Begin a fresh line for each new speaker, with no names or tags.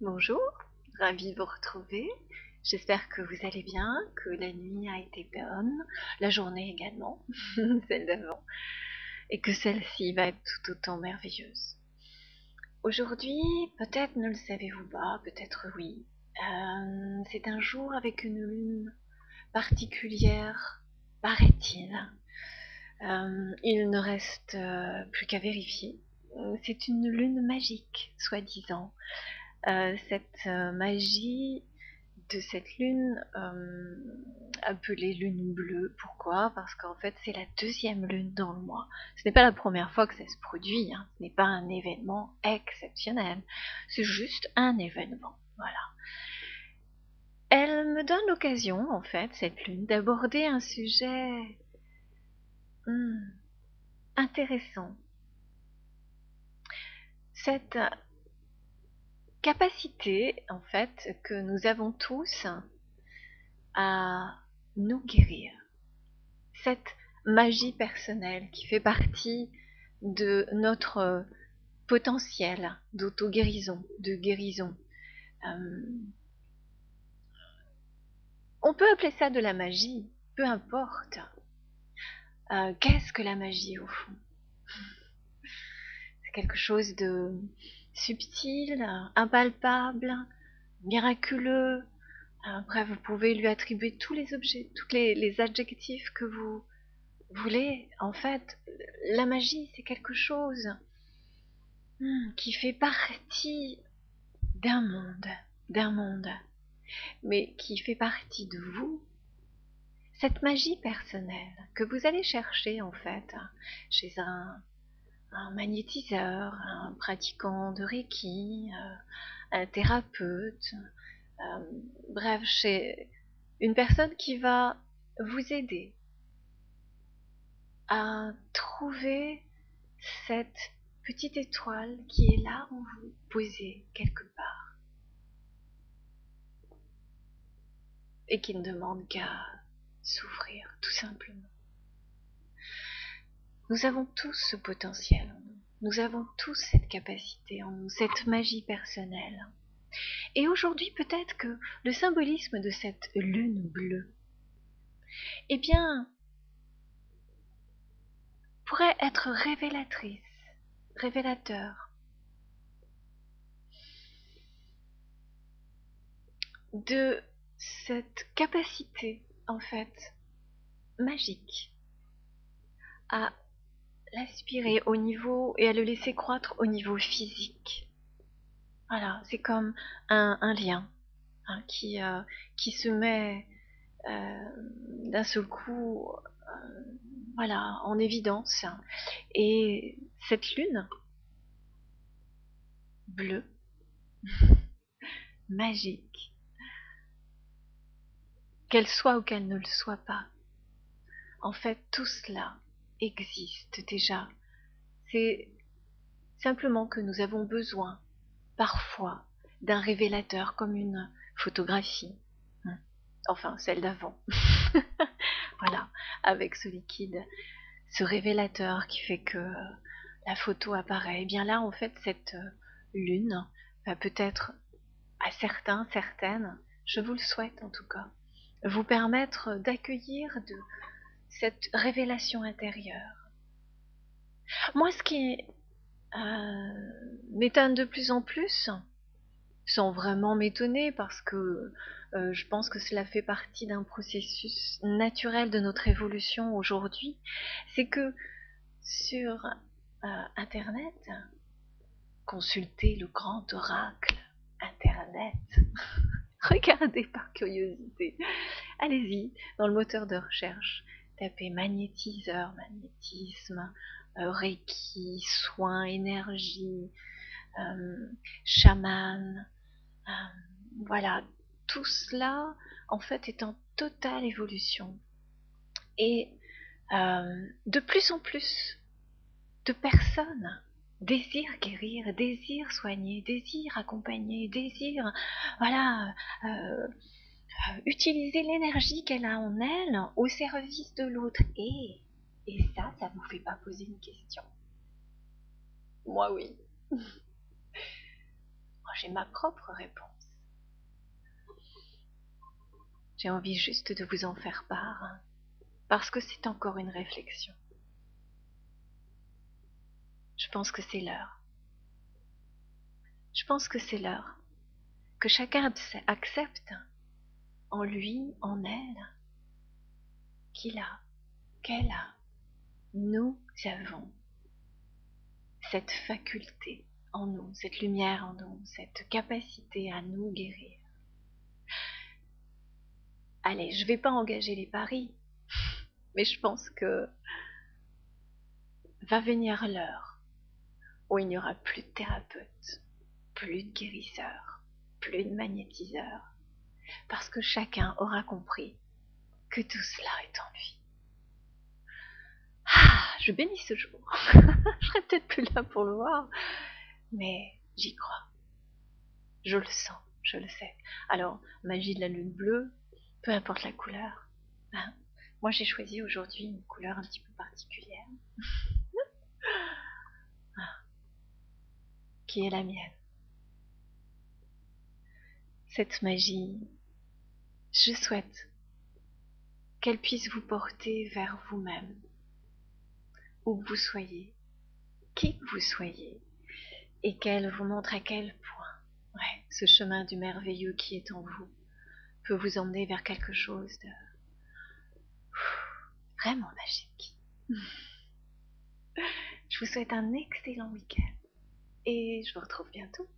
Bonjour, ravie de vous retrouver. J'espère que vous allez bien, que la nuit a été bonne, la journée également, celle d'avant, et que celle-ci va être tout autant merveilleuse. Aujourd'hui, peut-être ne le savez-vous pas, peut-être oui, c'est un jour avec une lune particulière, paraît-il. Il ne reste plus qu'à vérifier. C'est une lune magique, soi-disant. Cette magie de cette lune appelée lune bleue. Pourquoi? Parce qu'en fait c'est la deuxième lune dans le mois. Ce n'est pas la première fois que ça se produit, hein. Ce n'est pas un événement exceptionnel, c'est juste un événement. Voilà. Elle me donne l'occasion, en fait, cette lune, d'aborder un sujet intéressant. Cette capacité, en fait, que nous avons tous à nous guérir. Cette magie personnelle qui fait partie de notre potentiel d'auto-guérison, de guérison. On peut appeler ça de la magie, peu importe. Qu'est-ce que la magie au fond? C'est quelque chose de subtil, impalpable, miraculeux. Après, vous pouvez lui attribuer tous les objets, tous les adjectifs que vous voulez. En fait, la magie, c'est quelque chose qui fait partie d'un monde, mais qui fait partie de vous. Cette magie personnelle que vous allez chercher en fait chez un magnétiseur, un pratiquant de Reiki, un thérapeute, bref, chez une personne qui va vous aider à trouver cette petite étoile qui est là en vous, posée quelque part, et qui ne demande qu'à s'ouvrir, tout simplement. Nous avons tous ce potentiel en nous. Nous avons tous cette capacité en nous, cette magie personnelle. Et aujourd'hui, peut-être que le symbolisme de cette lune bleue, eh bien, pourrait être révélateur de cette capacité, en fait, magique, à l'aspirer au niveau et à le laisser croître au niveau physique. Voilà, c'est comme un lien qui se met d'un seul coup voilà, en évidence. Et cette lune bleue, magique, qu'elle soit ou qu'elle ne le soit pas, en fait tout cela existe déjà. C'est simplement que nous avons besoin parfois d'un révélateur comme une photographie. Enfin, celle d'avant. Voilà, avec ce liquide, ce révélateur qui fait que la photo apparaît. Et bien là, en fait, cette lune va peut-être, à certains, certaines, je vous le souhaite en tout cas, vous permettre d'accueillir de cette révélation intérieure. Moi, ce qui m'étonne de plus en plus, sans vraiment m'étonner parce que je pense que cela fait partie d'un processus naturel de notre évolution aujourd'hui, c'est que sur Internet, consultez le grand oracle Internet, regardez par curiosité, allez-y dans le moteur de recherche, tapez magnétiseur, magnétisme, Reiki, soins, énergie, chaman, voilà, tout cela en fait est en totale évolution. Et de plus en plus de personnes désirent guérir, désirent soigner, désirent accompagner, désirent voilà, utiliser l'énergie qu'elle a en elle au service de l'autre. Et ça vous fait pas poser une question? Moi oui. j'ai ma propre réponse. J'ai envie juste de vous en faire part, hein, parce que c'est encore une réflexion. Je pense que c'est l'heure. Je pense que c'est l'heure que chacun accepte en lui, en elle, qu'il a, qu'elle a. Nous avons cette faculté en nous, cette lumière en nous, cette capacité à nous guérir. Allez, je ne vais pas engager les paris, mais je pense que va venir l'heure où il n'y aura plus de thérapeutes, plus de guérisseurs, plus de magnétiseurs, parce que chacun aura compris que tout cela est en lui. Ah, je bénis ce jour. Je serai peut-être plus là pour le voir, mais j'y crois. Je le sens, je le sais. Alors, magie de la lune bleue, peu importe la couleur. Hein, moi, j'ai choisi aujourd'hui une couleur un petit peu particulière, qui est la mienne. Cette magie, je souhaite qu'elle puisse vous porter vers vous-même, où que vous soyez, qui que vous soyez, et qu'elle vous montre à quel point ce chemin du merveilleux qui est en vous peut vous emmener vers quelque chose de vraiment magique. Je vous souhaite un excellent week-end et je vous retrouve bientôt.